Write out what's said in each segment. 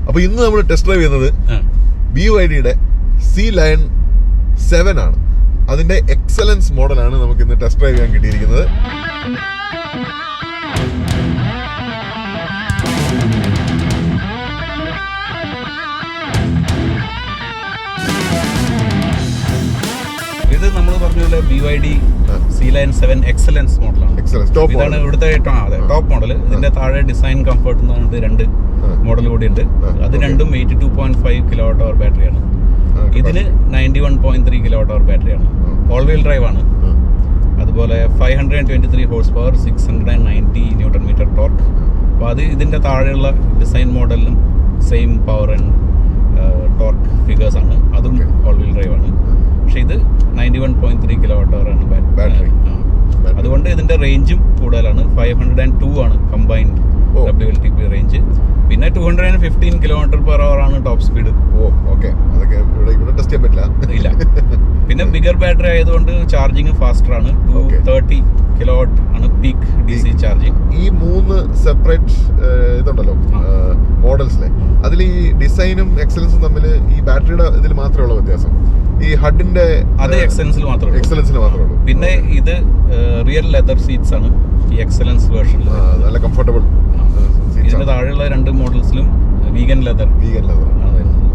അപ്പോൾ ഇന്ന് നമ്മൾ ടെസ്റ്റ് ഡ്രൈവ് ചെയ്യുന്നത് BYDയുടെ C-Lion 7 ആണ്. അതിന്റെ എക്സലൻസ് മോഡലാണ് നമുക്ക് ഇന്ന് ടെസ്റ്റ് ഡ്രൈവ് ചെയ്യാൻ കിട്ടിയിരിക്കുന്നത്. ഇത് നമ്മൾ പറഞ്ഞ പോലെ BYD C-Lion 7 എക്സലൻസ് മോഡലാണ്. ഇതാണ് ഇവിടുത്തെ ടോപ്പ് മോഡൽ. ഇതിന്റെ താഴെ ഡിസൈൻ കംഫർട്ട് എന്ന് പറഞ്ഞിട്ട് 2 മോഡൽ കൂടി ഉണ്ട്. അത് രണ്ടും 82.5 kWh ബാറ്ററിയാണ്. ഇതിന് 91.3 kWh ബാറ്ററിയാണ്. ഓൾ വീൽ ഡ്രൈവ് ആണ്. അതുപോലെ 523 horse power, 690 newton metre torque. അപ്പോൾ അത് ഇതിന്റെ താഴെയുള്ള ഡിസൈൻ മോഡലിനും same power and torque figures ആണ്. അതും ഓൾ വീൽ ഡ്രൈവ് ആണ്. പക്ഷെ ഇത് 91.3 kWh ആണ് ബാറ്ററി. അതുകൊണ്ട് ഇതിന്റെ റേഞ്ചും കൂടുതലാണ്. 502 ആണ് കമ്പൈൻഡ് WLTP റേഞ്ച്. പിന്നെ 215 km/h ആണ് ടോപ്പ് സ്പീഡ്. അതൊക്കെ ഇവിടെ ടെസ്റ്റ് ചെയ്യാൻ പറ്റില്ല. ഇല്ല. പിന്നെ ബിഗർ ബാറ്ററി ആയതുകൊണ്ട് ചാർജിങ് ഫാസ്റ്റർ ആണ്. 230 kW ആണ് പീക്ക് DC ചാർജിങ്. ഈ 3 സെപ്പറേറ്റ് ഇതുണ്ടല്ലോ മോഡൽസിലെ, അതിൽ ഈ ഡിസൈനും എക്സലൻസും തമ്മിൽ ഈ ബാറ്ററിയുടെ ഇതിൽ മാത്രമേ ഉള്ള വ്യത്യാസം. ഈ ഹഡിന്റെ അത് എക്സലൻസിൽ മാത്രമേ ഉള്ളൂ. പിന്നെ ഇത് റിയൽ ലെതർ സീറ്റ്സ് ആണ് ഈ എക്സലൻസ് വേർഷനിൽ. നല്ല കംഫർട്ടബിൾ. ഇതിന്റെ താഴെയുള്ള 2 മോഡൽസിലും വീഗൻ ലെതർ ആണ് വരുന്നത്.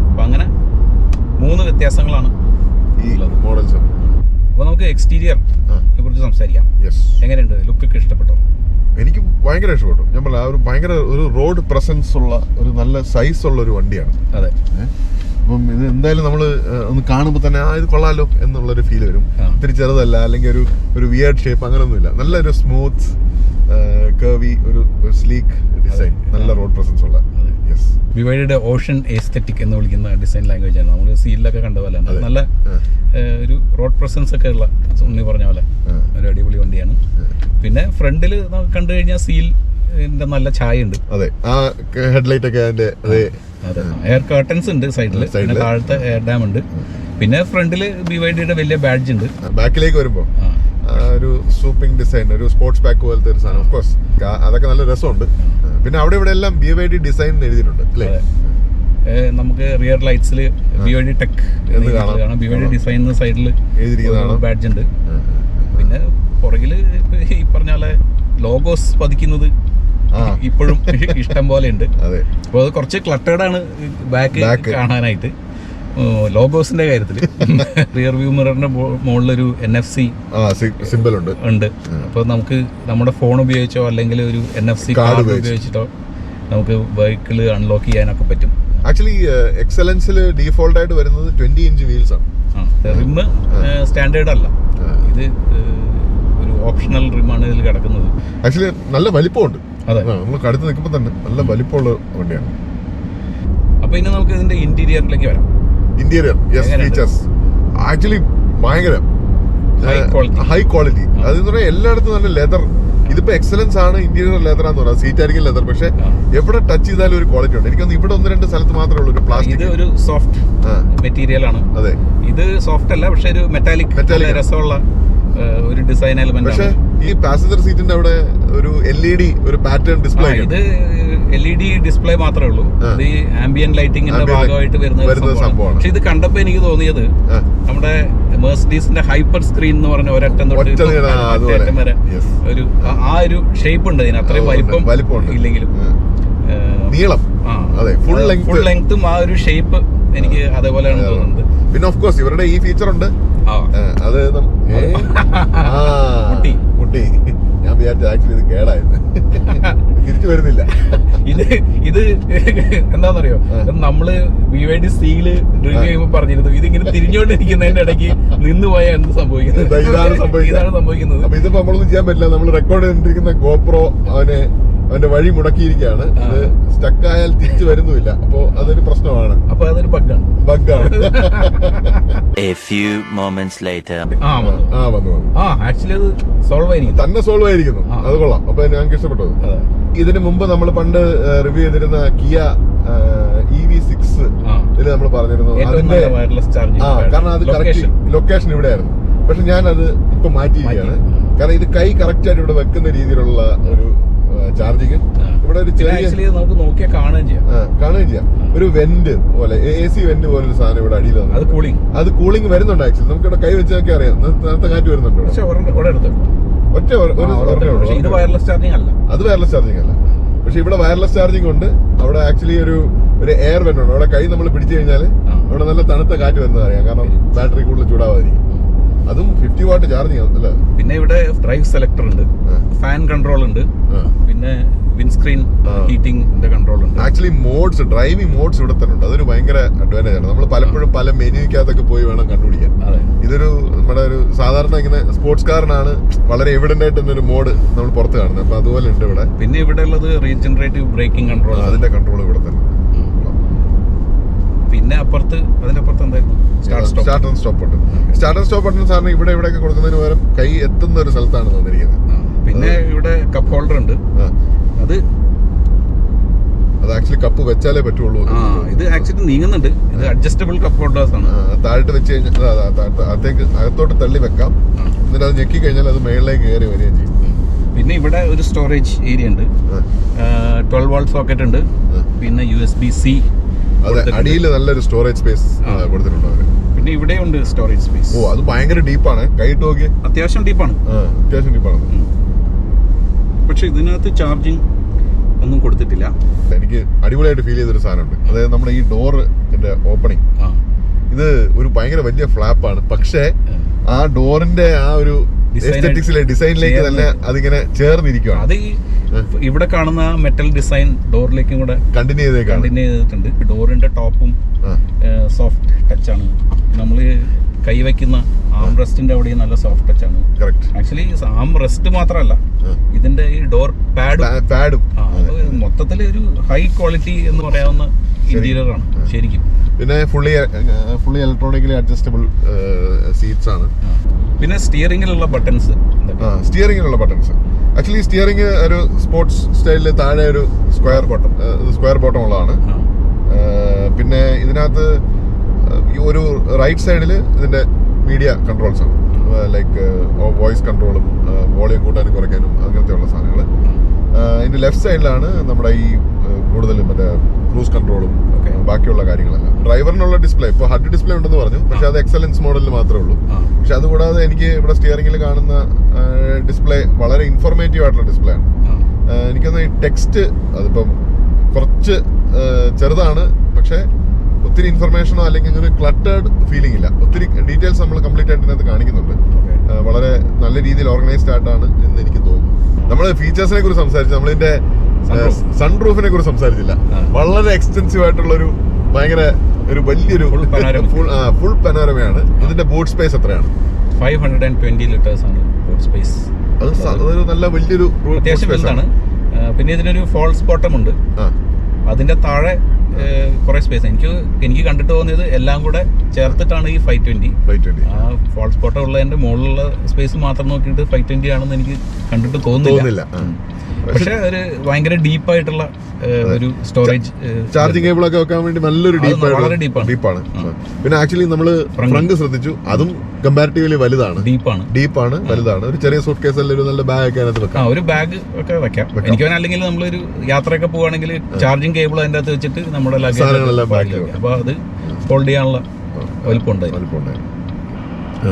അപ്പൊ അങ്ങനെ 3 വ്യത്യാസങ്ങളാണ് ഈ മോഡൽസ്. അപ്പൊ നമുക്ക് എക്സ്റ്റീരിയറിനെ കുറിച്ച് സംസാരിക്കാം. എങ്ങനെയുണ്ട്? ലുക്കൊക്കെ ഇഷ്ടപ്പെട്ടോ? എനിക്ക് ഭയങ്കര ഇഷ്ടപ്പെട്ടു. ഞാൻ പറഞ്ഞ ഒരു ഭയങ്കര ഒരു റോഡ് പ്രസൻസ് ഉള്ള ഒരു നല്ല സൈസ് ഉള്ള ഒരു വണ്ടിയാണ്. അതെ. അപ്പം ഇത് എന്തായാലും നമ്മൾ ഒന്ന് കാണുമ്പോൾ തന്നെ ഇത് കൊള്ളാലോ എന്നുള്ളൊരു ഫീൽ വരും. ഇത്തിരി ചെറുതല്ല, അല്ലെങ്കിൽ ഒരു വിയർഡ് ഷേപ്പ്, അങ്ങനെയൊന്നുമില്ല. നല്ലൊരു സ്മൂത്ത് കർവി, ഒരു സ്ലീക്ക് ഡിസൈൻ, നല്ല റോഡ് പ്രസൻസ് ഉള്ള. BYDയുടെ ഓഷൻ എസ്തെറ്റിക് എന്ന് വിളിക്കുന്ന ഡിസൈൻ ലാംഗ്വേജ് ആണ്. നമ്മൾ സീലിലൊക്കെ കണ്ട പോലെ നല്ല ഒരു റോഡ് പ്രസൻസ് ഒക്കെ ഉള്ള, ഉണ്ണി പറഞ്ഞ പോലെ ഒരു അടിപൊളി വണ്ടിയാണ്. പിന്നെ ഫ്രണ്ടിൽ കണ്ടു കഴിഞ്ഞാൽ സീലിന്റെ നല്ല ഛായ ഉണ്ട്. അതെ, ആ ഹെഡ്ലൈറ്റ് ഒക്കെ അതിന്റെ അതെ, എയർ കർട്ടൻസ് ഉണ്ട് സൈഡിൽ. പിന്നെ താഴത്തെ എയർ ഡാം ഉണ്ട്. പിന്നെ ഫ്രണ്ടിൽ BYDയുടെ വലിയ ബാഡ്ജ് ഉണ്ട്. ബാക്കിലേക്ക് വരുമ്പോൾ ഒരു സൂപ്പിംഗ് ഡിസൈൻ, ഒരു സ്പോർട്സ് പാക്ക് പോലത്തെ ഒരു സാധനം. ഓഫ് കോഴ്സ് അതൊക്കെ നല്ല രസമുണ്ട്. പിന്നെ അവിടെ ഇവിടെ എല്ലാം BYD ഡിസൈൻ എഴുതിയിട്ടുണ്ട് അല്ലേ? നമുക്ക് റിയർ ലൈറ്റ്സിൽ BYD ടെക് എന്ന് കാണാം. BYD ഡിസൈൻ സൈഡിൽ എഴുതിയിരിക്കുന്നതാണ് ബാഡ്ജ് ഉണ്ട്. പിന്നെ പുറകിൽ ഈ പറഞ്ഞ പോലെ ലോഗോസ് പതിക്കുന്നത് ഇപ്പോഴും ഇഷ്ടം പോലെ ഉണ്ട്. അപ്പോൾ അത് കുറച്ച് ക്ലട്ടേർഡ് ആണ് ബാക്ക് കാണാനായിട്ട്. ലോഗോസിന്റെ കാര്യത്തിൽ റിയർ വ്യൂ മിററിന്റെ മുകളിലൊരു NFC സിംബൽ ഉണ്ട്. അപ്പോൾ നമുക്ക് നമ്മുടെ ഫോൺ ഉപയോഗിച്ചോ അല്ലെങ്കിൽ ഒരു NFC കാർഡ് ഉപയോഗിച്ചിട്ടോ നമുക്ക് വെഹിക്കിൾ അൺലോക്ക് ചെയ്യാനൊക്കെ പറ്റും. ആക്ച്വലി എക്സലൻസിൽ ഡീഫോൾട്ട് ആയിട്ട് വരുന്നത് 20 ഇഞ്ച് വീൽസ് ആണ്. റിമ്മ് സ്റ്റാൻഡേർഡ് അല്ല, ഇത് ഒരു ഓപ്ഷണൽ റിമാണ് ഇതിൽ കിടക്കുന്നത്. ആക്ച്വലി നല്ല വലിപ്പമുണ്ട്. അതെ, നമ്മൾ കടുത്ത് നിൽക്കുമ്പോൾ തന്നെ നല്ല വലിപ്പമുള്ള വണ്ടിയാണ്. അപ്പൊ ഇനി നമുക്ക് ഇതിന്റെ ഇന്റീരിയറിലേക്ക് വരാം. ഇന്റീരിയർ ഫീച്ചേഴ്സ് ആക്ച്വലി ഭയങ്കര ഹൈ ക്വാളിറ്റി. അതെന്ന് പറഞ്ഞാൽ എല്ലായിടത്തും നല്ല ലെതർ. ഇതിപ്പോ എക്സലൻസ് ആണ്, ഇന്റീരിയർ ലെതർ ആണെന്ന് പറയാം. സീറ്റ് ആയിരിക്കും ലെതർ, പക്ഷെ എവിടെ ടച്ച് ചെയ്താലും ഒരു ക്വാളിറ്റി ഉണ്ട്. എനിക്കൊന്ന് ഇവിടെ 1-2 സ്ഥലത്ത് മാത്രമേ ഉള്ളൂ ഒരു പ്ലാസ്റ്റിക്. ഇത് ഒരു സോഫ്റ്റ് മെറ്റീരിയൽ ആണ്. അതെ, ഇത് സോഫ്റ്റ് അല്ല, പക്ഷെ ഒരു മെറ്റാലിക് രസമുള്ള ഒരു ഡിസൈൻ എലമെന്റ്. പക്ഷെ ഈ പാസഞ്ചർ സീറ്റിന്റെ അവിടെ ഒരു LED ഒരു പാറ്റേൺ ഡിസ്പ്ലേ. ഇത് LED ഡിസ്പ്ലേ മാത്രമേ ഉള്ളൂ. ഇത് ഈ ആംബിയന്റ് ലൈറ്റിംഗിന്റെ ഭാഗമായിട്ട് വരുന്ന സംഭവമാണ്. പക്ഷെ ഇത് കണ്ടപ്പോ എനിക്ക് തോന്നിയത് നമ്മുടെ മെർസിഡീസിന്റെ ഹൈപ്പർ സ്ക്രീൻ എന്ന് പറഞ്ഞ ഒരറ്റം തൊട്ട് അറ്റം വരെ ഒരു ഒരു ഷേപ്പ് ഉണ്ട് ഇതിന്. അത്രയും വലിപ്പം ഇല്ലെങ്കിലും നീളം, ഫുൾ ലെങ്ത്തും ആ ഒരു ഷേപ്പ് എനിക്ക് അതേപോലെയാണ് തോന്നുന്നത്. പിന്നെ ഓഫ് കോഴ്സ് ഇവരുടെ ഈ ഫീച്ചർ ഉണ്ട്. അത് മുട്ടി. ഞാൻ വിചാരിച്ചു ആക്ച്വലി ഇത് കേടായിരുന്നു, തിരിച്ചു വരുന്നില്ല. ഇത് എന്താണെന്നറിയോ, നമ്മള് BYD സീല് റിവ്യൂ ചെയ്യുമ്പോൾ പറഞ്ഞിരുന്നു ഇതിങ്ങനെ തിരിഞ്ഞുകൊണ്ടിരിക്കുന്നതിന്റെ ഇടയ്ക്ക് നിന്നുപോയാൽ എന്ത് സംഭവിക്കുന്നത്, ഇതാണ് സംഭവിക്കുന്നത്. അപ്പൊ ഇതിപ്പോ നമ്മളൊന്നും ചെയ്യാൻ പറ്റില്ല. നമ്മൾ റെക്കോർഡ് ചെയ്തിരിക്കുന്ന GoPro അവന്റെ വഴി മുടക്കിയിരിക്കുകയാണ്. ഇത് സ്റ്റക്കായാൽ തിരിച്ചു വരുന്നുമില്ല. അപ്പോ അതൊരു പ്രശ്നമാണ്. അപ്പൊ അതൊരു ബഗ്ഗാണ്. A few moments later. വന്നു. ആക്ച്വലി അത് സോൾവ് ആയിരിക്കുന്നു. അത് കൊള്ളാം. അപ്പൊ ഞങ്ങൾക്ക് ഇഷ്ടപ്പെട്ടത്. ഇതിന് മുമ്പ് നമ്മൾ പണ്ട് റിവ്യൂ ചെയ്തിരുന്ന Kia EV6 ഇതിൽ നമ്മൾ പറഞ്ഞിരുന്നു അതിന്റെ കാരണം അത് കറക്റ്റ് ലൊക്കേഷൻ ഇവിടെ ആയിരുന്നു. പക്ഷെ ഞാനത് ഇപ്പൊ മാറ്റിയിരിക്കുകയാണ്. കാരണം ഇത് കൈ കറക്റ്റ് ആയിട്ട് ഇവിടെ വെക്കുന്ന രീതിയിലുള്ള ഒരു ചാർജിങ്. ഇവിടെ ഒരു ചെറിയ നമുക്ക് നോക്കിയാൽ കാണുകയും ചെയ്യാം ഒരു വെന്റ് പോലെ, AC വെന്റ് പോലെ ഒരു സാധനം ഇവിടെ അടിയിൽ വന്നു. അത് കൂളിംഗ് വരുന്നുണ്ട്. ആക്ച്വലി നമുക്ക് ഇവിടെ കൈ വെച്ചൊക്കെ അറിയാം, നേരത്തെ കാറ്റ് വരുന്നുണ്ട്. ഒറ്റ ഇത് വയർലെസ് ചാർജിങ് അല്ല, അത് വയർലെസ് ചാർജിങ് അല്ല. പക്ഷെ ഇവിടെ വയർലെസ് ചാർജിങ് ഉണ്ട്. അവിടെ ആക്ച്വലി ഒരു എയർ വെന്റ് ഉണ്ട്. അവിടെ കൈ നമ്മൾ പിടിച്ചു കഴിഞ്ഞാൽ അവിടെ നല്ല തണുത്ത കാറ്റ് വരുന്നത് അറിയാം, കാരണം ബാറ്ററി കൂടുതൽ ചൂടാവാതിരിക്കും. അതും 50 വാട്ട് ചാർജിങ് അല്ലേ. പിന്നെ ഇവിടെ ഡ്രൈവ് സെലക്ടർ ഉണ്ട്, ഫാൻ കൺട്രോൾ ഉണ്ട്, പിന്നെ വിൻസ്ക്രീൻ ഹീറ്റിംഗിന്റെ കൺട്രോൾ ഉണ്ട്. ആക്ച്വലി മോഡ്സ്, ഡ്രൈവിംഗ് മോഡ്സ് ഇവിടെ തന്നെ ഉണ്ട്. അതൊരു ഭയങ്കര അഡ്വാൻറ്റേജ് ആണ്. നമ്മൾ പലപ്പോഴും പല മെനുവിക്കകത്തൊക്കെ പോയി വേണം കണ്ടുപിടിക്കാൻ. ഇതൊരു നമ്മുടെ ഒരു സാധാരണ ഇങ്ങനെ സ്പോർട്സ് കാറിനാണ് വളരെ എവിഡന്റ് ആയിട്ട് ഒരു മോഡ് നമ്മൾ പുറത്ത് കാണുന്നത്. അപ്പൊ അതുപോലെ ഉണ്ട് ഇവിടെ. പിന്നെ ഇവിടെ ഉള്ളത് റീജനറേറ്റീവ് ബ്രേക്കിംഗ് കൺട്രോൾ, അതിന്റെ കൺട്രോൾ ഇവിടെ തന്നെ. പിന്നെ അതിന്റെ അപ്പുറത്ത് എന്തായിരുന്നു start and stop button. Start and stop button സാറിന് ഇവിടെയൊക്കെ കൊടുക്കുന്നതിന് പകരം കൈ എത്തുന്ന ഒരു സ്ഥലത്താണ് തന്നിരിക്കുന്നത്. പിന്നെ ഇവിടെ കപ്പ് ഹോൾഡർ ഉണ്ട്. അത് ആക്ച്വലി കപ്പ് വെച്ചാലേ പറ്റുള്ളൂ. ഇത് ആക്ച്വലി നീങ്ങുന്നുണ്ട്. ഇത് അഡ്ജസ്റ്റബിൾ കപ്പ് ഹോൾഡേഴ്സ് ആണ്. താഴോട്ട് വെച്ച് കഴിഞ്ഞാൽ അകത്തോട്ട് തള്ളി വെക്കാം. എന്നിട്ട് അത് ഞെക്കി കഴിഞ്ഞാൽ അത് മേളിലേക്ക് കയറി വരികയും ചെയ്യും. പിന്നെ ഇവിടെ ഒരു സ്റ്റോറേജ് ഏരിയ ഉണ്ട്, 12 വോൾട്ട് സോക്കറ്റ് ഉണ്ട്, പിന്നെ USB-C. അതെ, അടിയിൽ നല്ലൊരു സ്റ്റോറേജ് സ്പേസ് കൊടുത്തിട്ടുണ്ട് അവര്. പിന്നെ ഇവിടെ ഉണ്ട് സ്റ്റോറേജ് സ്പേസ്. അത് ഭയങ്കര ഡീപ്പാണ്. കൈയിട്ട് നോക്കി, അത്യാവശ്യം ഡീപ്പാണ്. പക്ഷെ ഇതിനകത്ത് ചാർജിങ് ഒന്നും കൊടുത്തിട്ടില്ല. എനിക്ക് അടിപൊളിയായിട്ട് ഫീൽ ചെയ്തൊരു സാധനമുണ്ട്. അതായത് നമ്മുടെ ഈ ഡോറിന്റെ ഓപ്പണിങ്, ഇത് ഒരു ഭയങ്കര വലിയ ഫ്ലാപ്പാണ്. പക്ഷേ ആ ഡോറിന്റെ ആ ഒരു എസ്തെറ്റിക്സിലെ ഡിസൈനിലേക്ക് തന്നെ അതിങ്ങനെ ചേർന്നിരിക്കുകയാണ്. അത് ഇവിടെ കാണുന്ന മെറ്റൽ ഡിസൈൻ ഡോറിലേക്കും കൂടെ കണ്ടിന്യൂ ചെയ്തിട്ടുണ്ട്. ഡോറിന്റെ ടോപ്പും സോഫ്റ്റ് ടച്ച് ആണ്. നമ്മള് കൈവയ്ക്കുന്ന ആം റെസ്റ്റിന്റെ അവിടെയും നല്ല സോഫ്റ്റ് ടച്ച് ആണ്. ആക്ച്വലി ആം റെസ്റ്റ് മാത്രമല്ല, ഇതിന്റെ ഈ ഡോർ പാഡും മൊത്തത്തില് ഒരു ഹൈ ക്വാളിറ്റി എന്ന് പറയാവുന്ന ഇന്റീരിയർ ആണ് ശരിക്കും. പിന്നെ ഫുള്ളി ഇലക്ട്രോണിക്കലി അഡ്ജസ്റ്റബിൾ സീറ്റ്സ് ആണ്. പിന്നെ സ്റ്റിയറിംഗിലുള്ള ബട്ടൺസ് ആക്ച്വലി സ്റ്റിയറിംഗ് ഒരു സ്പോർട്സ് സ്റ്റൈലില് താഴെ ഒരു സ്ക്വയർ ബോട്ടം ഉള്ളതാണ്. പിന്നെ ഇതിനകത്ത് ഒരു റൈറ്റ് സൈഡിൽ ഇതിന്റെ മീഡിയ കൺട്രോൾസ് ആണ്, ലൈക്ക് വോയിസ് കൺട്രോളും വോളിയം കൂട്ടാനും കുറയ്ക്കാനും അങ്ങനത്തെ ഉള്ള സാധനങ്ങൾ. ഇതിന്റെ ലെഫ്റ്റ് സൈഡിലാണ് നമ്മുടെ ഈ കൂടുതലും മറ്റേ ക്രൂസ് കൺട്രോളും ബാക്കിയുള്ള കാര്യങ്ങളെല്ലാം. ഡ്രൈവറിനുള്ള ഡിസ്പ്ലേ ഇപ്പോൾ ഹഡ് ഡിസ്പ്ലേ ഉണ്ടെന്ന് പറഞ്ഞു, പക്ഷെ അത് എക്സലൻസ് മോഡലിൽ മാത്രമേ ഉള്ളൂ. പക്ഷെ അതുകൂടാതെ എനിക്ക് ഇവിടെ സ്റ്റിയറിംഗിൽ കാണുന്ന ഡിസ്പ്ലേ വളരെ ഇൻഫോർമേറ്റീവ് ആയിട്ടുള്ള ഡിസ്പ്ലേ ആണ്. എനിക്കൊന്ന് ഈ ടെക്സ്റ്റ് അതിപ്പം കുറച്ച് ചെറുതാണ്, പക്ഷെ ഒത്തിരി ഇൻഫർമേഷനോ അല്ലെങ്കിൽ ഒരു ക്ലട്ടേർഡ് ഫീലിംഗ് ഇല്ല. ഒത്തിരി ഡീറ്റെയിൽസ് നമ്മൾ കംപ്ലീറ്റ് ആയിട്ട് ഇതിനകത്ത് കാണിക്കുന്നുണ്ട്. വളരെ നല്ല രീതിയിൽ ഓർഗനൈസ്ഡ് ആയിട്ടാണ് എന്ന് എനിക്ക് തോന്നുന്നു. നമ്മൾ ഫീച്ചേഴ്സിനെ കുറിച്ച് സംസാരിച്ചു, നമ്മളിതിന്റെ സൺറൂഫിനെ കുറിച്ച് സംസാരിച്ചില്ല. വളരെ എക്സ്റ്റെൻസീവ് ആയിട്ടുള്ള ഒരു ഭയങ്കര ഒരു വലിയൊരു ഫുൾ പനോരമയാണ്. ഇതിന്റെ ബൂട്ട് സ്പേസ് എത്രയാണ്? 520 ലിറ്റേഴ്സ് ആണ് ബൂട്ട് സ്പേസ്. അതൊരു നല്ല വലിയൊരു അത്യാവശ്യം വലുതാണ്. പിന്നെ ഇതിനൊരു ഫോൾസ് ബോട്ടം ഉണ്ട്. അതിന്റെ താഴെ കുറെ സ്പേസ്. എനിക്ക് കണ്ടിട്ട് തോന്നിയത് എല്ലാം കൂടെ ചേർത്തിട്ടാണ് ഈ 520. ആ ഫോൾസ് ബോട്ടം ഉള്ളതിന്റെ മുകളിലുള്ള സ്പേസ് മാത്രം നോക്കിയിട്ട് 520 ആണെന്ന് എനിക്ക് കണ്ടിട്ട് തോന്നുന്നില്ല. പക്ഷെ ഒരു ഭയങ്കര ഡീപ്പായിട്ടുള്ള ഒരു സ്റ്റോറേജ്, ചാർജിങ് കേബിൾ ഒക്കെ വെക്കാൻ വേണ്ടി നല്ലൊരു ഡീപ്പാണ്. പിന്നെ ആക്ച്വലി നമ്മള് ഫ്രണ്ട് ശ്രദ്ധിച്ചു, അതും കമ്പാരിറ്റീവ്ലി ഡീപ്പാണ്, വലുതാണ്. ഒരു ചെറിയ സൂട്ട് കേസ് അല്ലെങ്കിൽ ഒരു നല്ല ബാഗ് ഒക്കെ അതിനകത്ത് വെക്കാം. ഒരു ബാഗ് ഒക്കെ വെക്കാം. എനിക്ക് അല്ലെങ്കിൽ നമ്മളൊരു യാത്രയൊക്കെ പോവുകയാണെങ്കിൽ ചാർജിങ് കേബിൾ അതിന്റെ അകത്ത് വെച്ചിട്ട് നമ്മുടെ ബാഗിൽ അപ്പൊ അത് ഹോൾഡ് ചെയ്യാനുള്ള വലുപ്പമുണ്ടായിരുന്നു.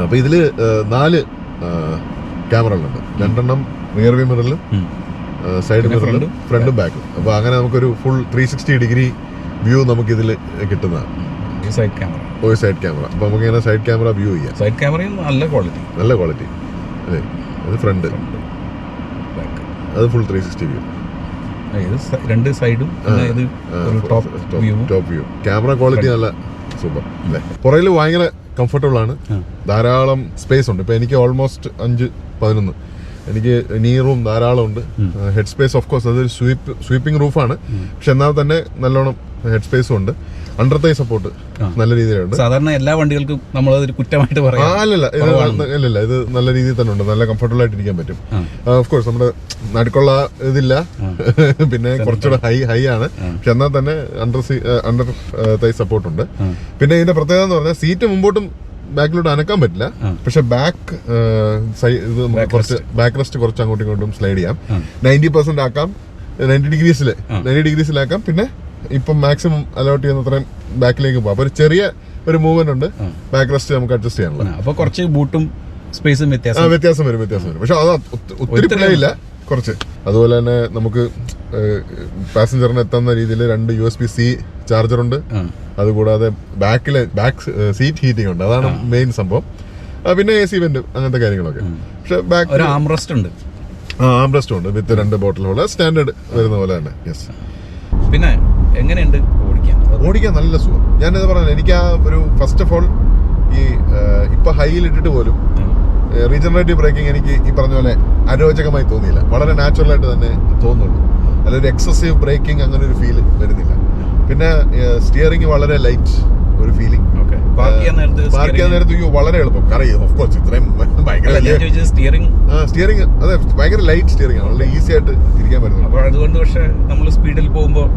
അപ്പൊ ഇതില് 4 ക്യാമറകളുണ്ട്. 2 റിയർ വ്യൂ മിററിലും സൈഡ് മിററിലും ഫ്രണ്ടും ബാക്കും. അപ്പൊ അങ്ങനെ നമുക്കൊരു ഫുൾ 360 ഡിഗ്രി വ്യൂ നമുക്ക് ഇതിൽ കിട്ടുന്നതാണ്. Side camera. അപ്പൊ നമുക്ക് ഇങ്ങനെ സൈഡ് ക്യാമറ വ്യൂ ചെയ്യാം. സൈഡ് ക്യാമറയും നല്ല ക്വാളിറ്റി അതെ. അത് ഫ്രണ്ട്, അത് ഫുൾ 360 വ്യൂ. രണ്ട് സൈഡും ടോപ്പ് വ്യൂ. ക്യാമറ ക്വാളിറ്റി നല്ല സൂപ്പർ അല്ലേ. പുറകിൽ ഭയങ്കര കംഫർട്ടബിൾ ആണ്. ധാരാളം സ്പേസ് ഉണ്ട്. ഇപ്പൊ എനിക്ക് ഓൾമോസ്റ്റ് 5-11 എനിക്ക് നീ റൂം ധാരാളം ഉണ്ട്. ഹെഡ് സ്പേസ് ഓഫ് കോഴ്സ് അതൊരു സ്വീപ്പിംഗ് റൂഫാണ്, പക്ഷെ എന്നാൽ തന്നെ നല്ലോണം ഹെഡ് സ്പേസും ഉണ്ട്. അണ്ടർ തൈ സപ്പോർട്ട് നല്ല രീതിയിലുണ്ട്. സാധാരണ എല്ലാ വണ്ടികൾക്കും നമ്മളതൊരു കുറ്റമായിട്ട് പറയാം. അല്ലല്ല, ഇത് നല്ല രീതിയിൽ തന്നെ ഉണ്ട്. നല്ല കംഫർട്ടബിൾ ആയിട്ട് ഇരിക്കാൻ പറ്റും. ഓഫ് കോഴ്സ് നമ്മുടെ നടുക്കുള്ള ഇതില്ല, പിന്നെ കുറച്ചുകൂടെ ഹൈ ആണ്, പക്ഷെ എന്നാൽ തന്നെ അണ്ടർ തൈ സപ്പോർട്ട് ഉണ്ട്. പിന്നെ ഇതിന്റെ പ്രത്യേകത എന്ന് പറഞ്ഞാൽ സീറ്റ് മുമ്പോട്ടും ബാക്കിലോട്ട് അനക്കാൻ പറ്റില്ല, പക്ഷെ ബാക്ക് റെസ്റ്റ് കുറച്ച് അങ്ങോട്ടും ഇങ്ങോട്ടും സ്ലൈഡ് ചെയ്യാം. 90% ആക്കാം, 90 ഡിഗ്രീസിലാക്കാം. പിന്നെ ഇപ്പം മാക്സിമം അലോട്ട് ചെയ്യുന്ന അത്രയും ബാക്കിലേക്ക് പോകാം. അപ്പൊ ഒരു ചെറിയ ഒരു മൂവ്മെന്റ് ഉണ്ട്, ബാക്ക് റെസ്റ്റ് നമുക്ക് അഡ്ജസ്റ്റ് ചെയ്യാനുള്ള. അപ്പൊ കുറച്ച് ബൂട്ടും സ്പേസും വ്യത്യാസം വരും. പക്ഷെ അത് ഒത്തിരി പ്ലേ ഇല്ല, കുറച്ച്. അതുപോലെ തന്നെ നമുക്ക് പാസഞ്ചറിന് എത്തുന്ന രീതിയിൽ 2 USB-C ചാർജർ ഉണ്ട്. അതുകൂടാതെ ബാക്ക് സീറ്റ് ഹീറ്റിംഗ് ഉണ്ട്, അതാണ് മെയിൻ സംഭവം. പിന്നെ AC വെന്റ് അങ്ങനത്തെ കാര്യങ്ങളൊക്കെ. പക്ഷെ ബാക്ക് ഒരു ആംറെസ്റ്റ് ഉണ്ട്. ആംറെസ്റ്റ് ഉണ്ട് വിത്ത് 2 ബോട്ടിൽ ഹോൾഡർ, സ്റ്റാൻഡേർഡ് വരുന്ന പോലെ തന്നെ. യെസ്. പിന്നെ എങ്ങനെയുണ്ട് ഓടിക്കാൻ? നല്ല സുഖം. ഞാനിത് പറഞ്ഞത്, എനിക്ക് ആ ഒരു ഫസ്റ്റ് ഓഫ് ഓൾ ഈ ഇപ്പൊ ഹൈയിൽ ഇട്ടിട്ട് പോലും റീജനറേറ്റീവ് ബ്രേക്കിംഗ് എനിക്ക് ഈ പറഞ്ഞ പോലെ അരോചകമായി തോന്നിയില്ല. വളരെ നാച്ചുറൽ ആയിട്ട് തന്നെ തോന്നുന്നുള്ളൂ. അല്ലൊരു എക്സസീവ് ബ്രേക്കിംഗ് അങ്ങനെ ഒരു ഫീൽ വരുന്നില്ല. പിന്നെ സ്റ്റിയറിംഗ് വളരെ ലൈറ്റ് ഒരു ഫീലിംഗ്. പാർക്ക് ചെയ്യാൻ നേരത്ത് വളരെ എളുപ്പം. കാരണം ഓഫ് കോഴ്സ് ഇത്രയും ഭയങ്കര സ്റ്റിയറിംഗ് അതെ ഭയങ്കര ലൈറ്റ് സ്റ്റിയറിംഗ് ആണ്, വളരെ ഈസി ആയിട്ട് തിരിക്കാൻ പറ്റുന്നത്. അതുകൊണ്ട് പക്ഷെ നമ്മൾ സ്പീഡിൽ പോകുമ്പോൾ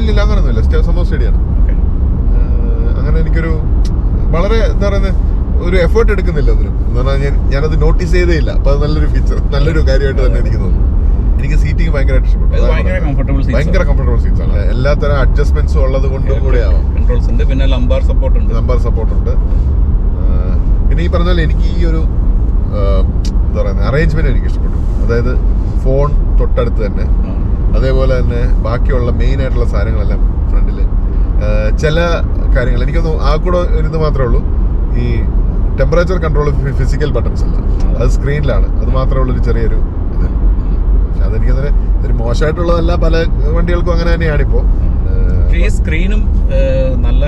ഇല്ല അങ്ങനൊന്നുമില്ല. സംഭവം സ്റ്റഡിയാണ്. അങ്ങനെ എനിക്കൊരു വളരെ എന്താ പറയുന്നത് ഒരു എഫേർട്ട് എടുക്കുന്നില്ല ഒന്നിനും. എന്ന് പറഞ്ഞാൽ ഞാനത് നോട്ടീസ് ചെയ്തേ ഇല്ല. അപ്പൊ അത് നല്ലൊരു ഫീച്ചർ, നല്ലൊരു കാര്യമായിട്ട് തന്നെ എനിക്ക് തോന്നുന്നു. എനിക്ക് സീറ്റിംഗ് ഭയങ്കരമായിട്ട് ഇഷ്ടപ്പെട്ടു. ഭയങ്കര കംഫർട്ടബിൾ സീറ്റ്സ് ആണ്. എല്ലാത്തരം അഡ്ജസ്റ്റ്മെന്റ്സും ഉള്ളത് കൊണ്ടും കൂടെ ആവാം. കൺട്രോൾസ് ഉണ്ട്, പിന്നെ ലംബാർ സപ്പോർട്ട് ഉണ്ട്. പിന്നെ ഈ പറഞ്ഞാൽ എനിക്ക് ഈ ഒരു എന്താ പറയുക അറേഞ്ച്മെന്റ് എനിക്ക് ഇഷ്ടപ്പെട്ടു. അതായത് ഫോൺ തൊട്ടടുത്ത് തന്നെ, അതേപോലെ തന്നെ ബാക്കിയുള്ള മെയിൻ ആയിട്ടുള്ള സാധനങ്ങളെല്ലാം ഫ്രണ്ടില്. ചില കാര്യങ്ങൾ എനിക്കൊന്നും ആ കൂടെ ഇരുന്ന് മാത്രമേ ഉള്ളൂ. ഈ ടെമ്പറേച്ചർ കൺട്രോൾ ഫിസിക്കൽ ബട്ടൺസ് അല്ല, അത് സ്ക്രീനിലാണ്. അത് മാത്രമേ ഉള്ളൊരു ചെറിയൊരു ഇത്. പക്ഷെ അതെനിക്കതിന് ഒരു മോശമായിട്ടുള്ളതല്ല, പല വണ്ടികൾക്കും അങ്ങനെ തന്നെയാണ് ഇപ്പോൾ. ഈ സ്ക്രീനും നല്ല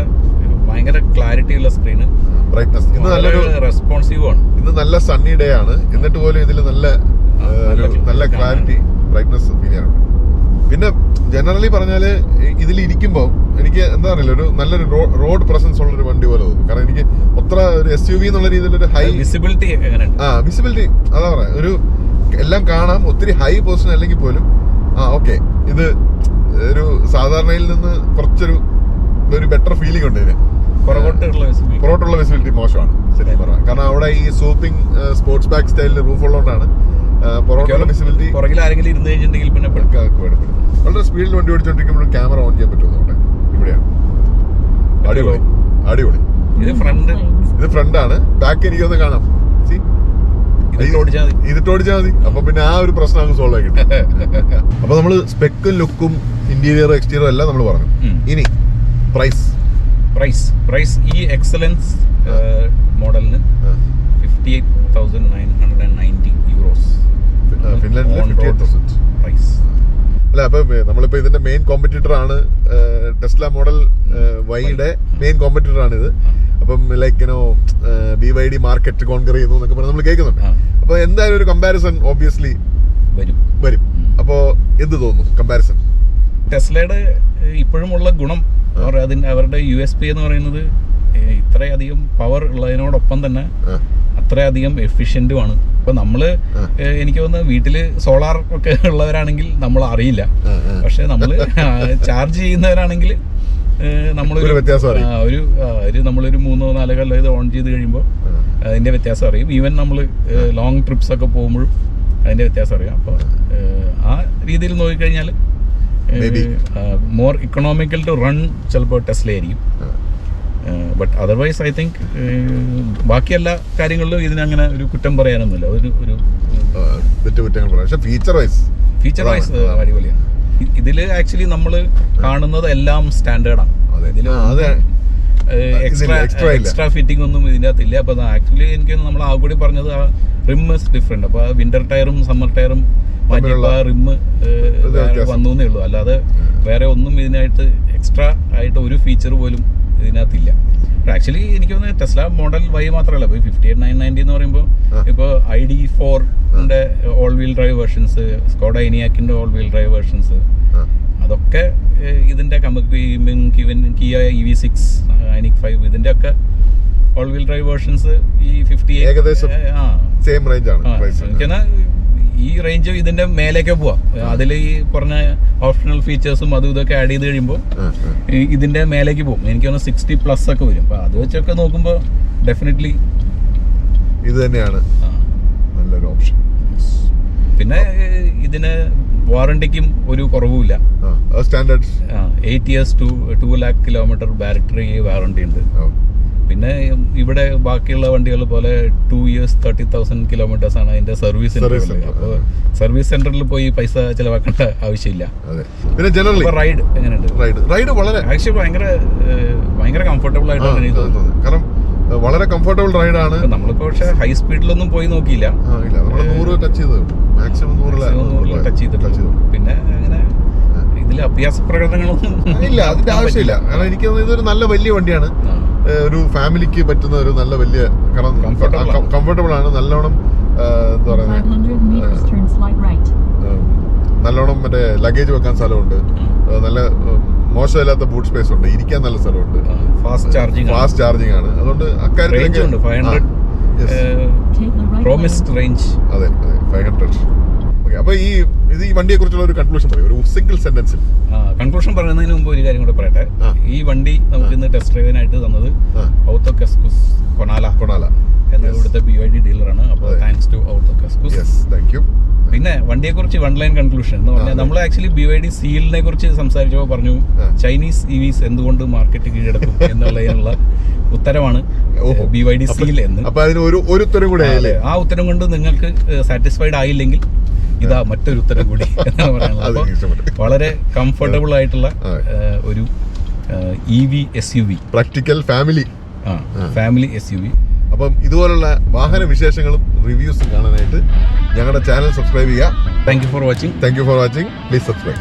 ഭയങ്കര ക്ലാരിറ്റി ഉള്ള സ്ക്രീന്, ബ്രൈറ്റ്നസ്. ഇന്ന് നല്ലൊരു റെസ്പോൺസീവ് ആണ്. ഇന്ന് നല്ല സണ്ണി ഡേ ആണ്, എന്നിട്ട് പോലും ഇതിൽ നല്ല ക്ലാരിറ്റി ബ്രൈറ്റ്നസ് ഫീൽ ചെയ്യാറുണ്ട്. പിന്നെ ജനറലി പറഞ്ഞാല് ഇതിലിരിക്കുമ്പോൾ എനിക്ക് എന്താ അറിയില്ല, ഒരു നല്ലൊരു റോഡ് പ്രസൻസ് ഉള്ള ഒരു വണ്ടി പോലെ തോന്നും. കാരണം എനിക്ക് അത്ര ഒരു SUV എന്നുള്ള രീതിയിലൊരു ഹൈ വിസിബിലിറ്റി വിസിബിലിറ്റി അതാ പറയാ, ഒരു എല്ലാം കാണാം. ഒത്തിരി ഹൈ പൊസിഷൻ അല്ലെങ്കിൽ പോലും ഓക്കെ ഇത് ഒരു സാധാരണയിൽ നിന്ന് കുറച്ചൊരു ബെറ്റർ ഫീലിംഗ് ഉണ്ട് ഇതിന്. പുറകോട്ടുള്ള വിസിബിലിറ്റി മോശമാണ് ശരിക്കും പറഞ്ഞാൽ. കാരണം അവിടെ ഈ സൂപ്പിംഗ് സ്പോർട്സ് ബാക്ക് സ്റ്റൈലിൽ റൂഫ് ഉള്ളതുകൊണ്ടാണ് പുറകോട്ടുള്ള വിസിബിലിറ്റി. പുറകിൽ ആരെങ്കിലും ഇരുന്ന് കഴിഞ്ഞിട്ടുണ്ടെങ്കിൽ പിന്നെ വളരെ സ്പീഡിൽ വണ്ടി ഓടിച്ചോണ്ടിരിക്കുമ്പോഴും ക്യാമറ ഓൺ ചെയ്യാൻ പറ്റും. അവിടെ ഇവിടെയാണ് അടിപൊളി. ഇത് ഫ്രണ്ടാണ്. ബാക്ക് എനിക്കൊന്ന് കാണാം. ഇതിട്ട് ഓടിച്ചാൽ മതി. അപ്പൊ പിന്നെ ആ ഒരു പ്രശ്നം അങ്ങ് സോൾവ് ആയി കിട്ടും. അപ്പൊ നമ്മള് സ്പെക്കും ലുക്കും ഇന്റീരിയറും എക്സ്റ്റീരിയറും എല്ലാം നമ്മൾ പറഞ്ഞു. ഇനി പ്രൈസ് ഈ എക്സലൻസ് മോഡലിന് 58,990 യൂറോസ്. ഫിൻലാൻഡിലെ 58,000 പ്രൈസ്. അല്ല, അപ്പൊ നമ്മളിപ്പോ ഇതിന്റെ മെയിൻ കോമ്പറ്റീറ്റർ ആണ് ടെസ്ല മോഡൽ വൈയുടെ മെയിൻ കോമ്പറ്റീറ്റർ ആണ് ഇത്. അപ്പം ലൈക്ക് BYD മാർക്കറ്റ് കോൺകർ ചെയ്യുന്നു എന്നൊക്കെ പറഞ്ഞ് നമ്മൾ കേൾക്കുന്നുണ്ട്. അപ്പൊ എന്തായാലും ഒരു കമ്പാരിസൺ ഓബ്വിയസ്ലി വരും. അപ്പോ എന്ത് തോന്നുന്നു കമ്പാരിസൺ? ടെസ്ലയുടെ ഇപ്പോഴുമുള്ള ഗുണം അവരുടെ USP എന്ന് പറയുന്നത് ഇത്രയധികം പവർ ഉള്ളതിനോടൊപ്പം തന്നെ അത്രയധികം എഫിഷ്യന്റുമാണ്. ഇപ്പൊ നമ്മള് എനിക്ക് തോന്നുന്നു വീട്ടില് സോളാർ ഒക്കെ ഉള്ളവരാണെങ്കിൽ നമ്മൾ അറിയില്ല. പക്ഷെ നമ്മള് ചാർജ് ചെയ്യുന്നവരാണെങ്കിൽ നമ്മളൊരു നമ്മളൊരു 3-4 കൊല്ലം ഇത് ഓൺ ചെയ്ത് കഴിയുമ്പോൾ അതിന്റെ വ്യത്യാസം അറിയും. ഈവൻ നമ്മൾ ലോങ് ട്രിപ്സ് ഒക്കെ പോകുമ്പോഴും അതിന്റെ വ്യത്യാസം അറിയാം. അപ്പോൾ ആ രീതിയിൽ നോക്കിക്കഴിഞ്ഞാൽ മോർ ഇക്കണോമിക്കൽ ടു റൺ ചിലപ്പോൾ ടെസ്ല ആയിരിക്കും. ബട്ട് അതർവൈസ് ഐ തിങ്ക് ബാക്കി എല്ലാ കാര്യങ്ങളിലും ഇതിനങ്ങനെ ഒരു കുറ്റം പറയാനൊന്നുമില്ല. ഫീച്ചർ വൈസ് അടിപൊളിയാണ്. ഇതില് ആക്ച്വലി നമ്മൾ കാണുന്നത് എല്ലാം സ്റ്റാൻഡേർഡാണ്. എക്സ്ട്രാ ഫിറ്റിംഗ് ഒന്നും ഇതിൻ്റെ അകത്തില്ല. അപ്പൊ ആക്ച്വലി എനിക്ക് നമ്മൾ ആ കൂടി പറഞ്ഞത് ആ റിം ഇസ് ഡിഫറെന്റ്. അപ്പൊ വിന്റർ ടയറും സമ്മർ ടയറും മാറ്റിയപ്പോൾ ആ റിം വന്നു എന്നേ ഉള്ളൂ. അല്ലാതെ വേറെ ഒന്നും ഇതിനായിട്ട് എക്സ്ട്രാ ആയിട്ട് ഒരു ഫീച്ചർ പോലും ഇതിനകത്തില്ല. ആക്ച്വലി എനിക്ക് തോന്നുന്നത് ടെസ്ല മോഡൽ വൈ മാത്രമല്ല, ഇപ്പോൾ 58,990 എന്ന് പറയുമ്പോൾ ഇപ്പോൾ ID.4-ന്റെ all wheel drive versions, Skoda ഇനിയാക്കിന്റെ ഓൾ വീൽ ഡ്രൈവ് വേർഷൻസ്, അതൊക്കെ ഇതിന്റെ കിയ EV6, INIQ 5 ഇതിന്റെ ഒക്കെ ഓൾ വീൽ ഡ്രൈവ് വേർഷൻസ് ഈ 58 സെയിം റേഞ്ച് ആണ്. ഈ റേഞ്ച് ഇതിന്റെ മേലേക്ക് പോവാം. അതിൽ ഈ പറഞ്ഞ ഓപ്ഷണൽ ഫീച്ചേഴ്സും അതും ഇതൊക്കെ ആഡ് ചെയ്ത് കഴിയുമ്പോൾ ഇതിന്റെ മേലേക്ക് പോകും. എനിക്ക് തോന്നുന്നു 60+ ഒക്കെ വരും. അപ്പൊ അത് വെച്ചൊക്കെ നോക്കുമ്പോൾ ഡെഫിനറ്റ്ലി ഇത് തന്നെയാണ് നല്ലൊരു ഓപ്ഷൻ. പിന്നെ ഇതിന് വാറണ്ടിക്കും ഒരു കുറവുമില്ല. Standard 8 years to 2 lakh kilometer battery warranty ഉണ്ട്. പിന്നെ ഇവിടെ ബാക്കിയുള്ള വണ്ടികൾ പോലെ 2 years 30,000 kilometers ആണ് അതിന്റെ സർവീസ് സെന്റർ. അപ്പോൾ സർവീസ് സെന്ററിൽ പോയി പൈസ ചെലവാക്കേണ്ട ആവശ്യമില്ല. പിന്നെ ജനറലി റൈഡ് എങ്ങനെയുണ്ട്? റൈഡ് വളരെ ആക്ച്വലി ഭയങ്കര കംഫർട്ടബിൾ ആയിട്ടാണ് എനിക്ക് തോന്നുന്നത്. കാരണം വളരെ കംഫർട്ടബിൾ റൈഡാണ്. നമ്മളിപ്പോ പക്ഷെ ഹൈ സ്പീഡിലൊന്നും പോയി നോക്കിയില്ല. 100 ടച്ച് ചെയ്തു, മാക്സിമം 100 ടച്ച് ചെയ്തിട്ടുള്ളൂ. പിന്നെ അങ്ങനെ ഇതിൽ അഭ്യാസ പ്രകടനങ്ങളൊന്നും ഇല്ല, അതിന്റെ ആവശ്യമില്ല. കാരണം എനിക്ക് തോന്നുന്നത് ഇതൊരു നല്ല വലിയ വണ്ടിയാണ്. ഒരു ഫാമിലിക്ക് പറ്റുന്ന ഒരു നല്ല വലിയ, കാരണം കംഫർട്ടബിൾ ആണ്. നല്ലോണം എന്താ പറയുക, നല്ലോണം മറ്റേ ലഗേജ് വെക്കാൻ സ്ഥലമുണ്ട്, നല്ല മോശമില്ലാത്ത ബൂട്ട് സ്പേസ് ഉണ്ട്, ഇരിക്കാൻ നല്ല സ്ഥലമുണ്ട്, ഫാസ്റ്റ് ചാർജിങ് ആണ്. അതുകൊണ്ട് അക്കാര്യത്തിലൊക്കെ 500 പ്രോമിസ്ഡ് റേഞ്ച്. അതെ 500. ഓക്കെ, അപ്പൊ ഈ വണ്ടിയെ കുറിച്ചുള്ള ഒരു കൺക്ലൂഷൻ പറയും, ഒരു സിംഗിൾ സെന്റൻസിൽ. കൺക്ലൂഷൻ പറയുന്നതിന് മുമ്പ് ഒരു കാര്യം കൂടെ പറയട്ടെ. ഈ വണ്ടി നമുക്ക് ഇന്ന് ടെസ്റ്റ് ഡ്രൈവിനായിട്ട് തന്നത് ഔട്ടോ കെസ്കുസ് കൊണാല എന്ന ഇവിടുത്തെ BYD ഡീലറാണ്. അപ്പോൾ താങ്ക്സ് ടു ഔട്ടോ കെസ്കുസ്. Thank you. പിന്നെ വണ്ടിയെ കുറിച്ച് 1 line കൺക്ലൂഷൻ എന്ന് പറഞ്ഞാൽ നമ്മൾ ആക്ച്വലി BYD സീലിനെ കുറിച്ച് സംസാരിച്ചപ്പോൾ പറഞ്ഞു ചൈനീസ് EVs എന്തുകൊണ്ട് മാർക്കറ്റ് കീഴടക്കും എന്നുള്ളതിനുള്ള ഉത്തരമാണ് BYD സീൽ എന്ന്. അപ്പൊ അതിന് ഒരു ഉത്തരം കൂടെ, ആ ഉത്തരം കൊണ്ട് നിങ്ങൾക്ക് സാറ്റിസ്ഫൈഡ് ആയില്ലെങ്കിൽ ഇതാ മറ്റൊരു ഉത്തരം കൂടി എന്നാണ് പറയുന്നത്. വളരെ കംഫർട്ടബിൾ ആയിട്ടുള്ള ഒരു EV SUV, practical family SUV. അപ്പം ഇതുപോലുള്ള വാഹന വിശേഷങ്ങളും റിവ്യൂസും കാണാനായിട്ട് ഞങ്ങളുടെ ചാനൽ സബ്സ്ക്രൈബ് ചെയ്യുക. Thank you for watching. Please subscribe.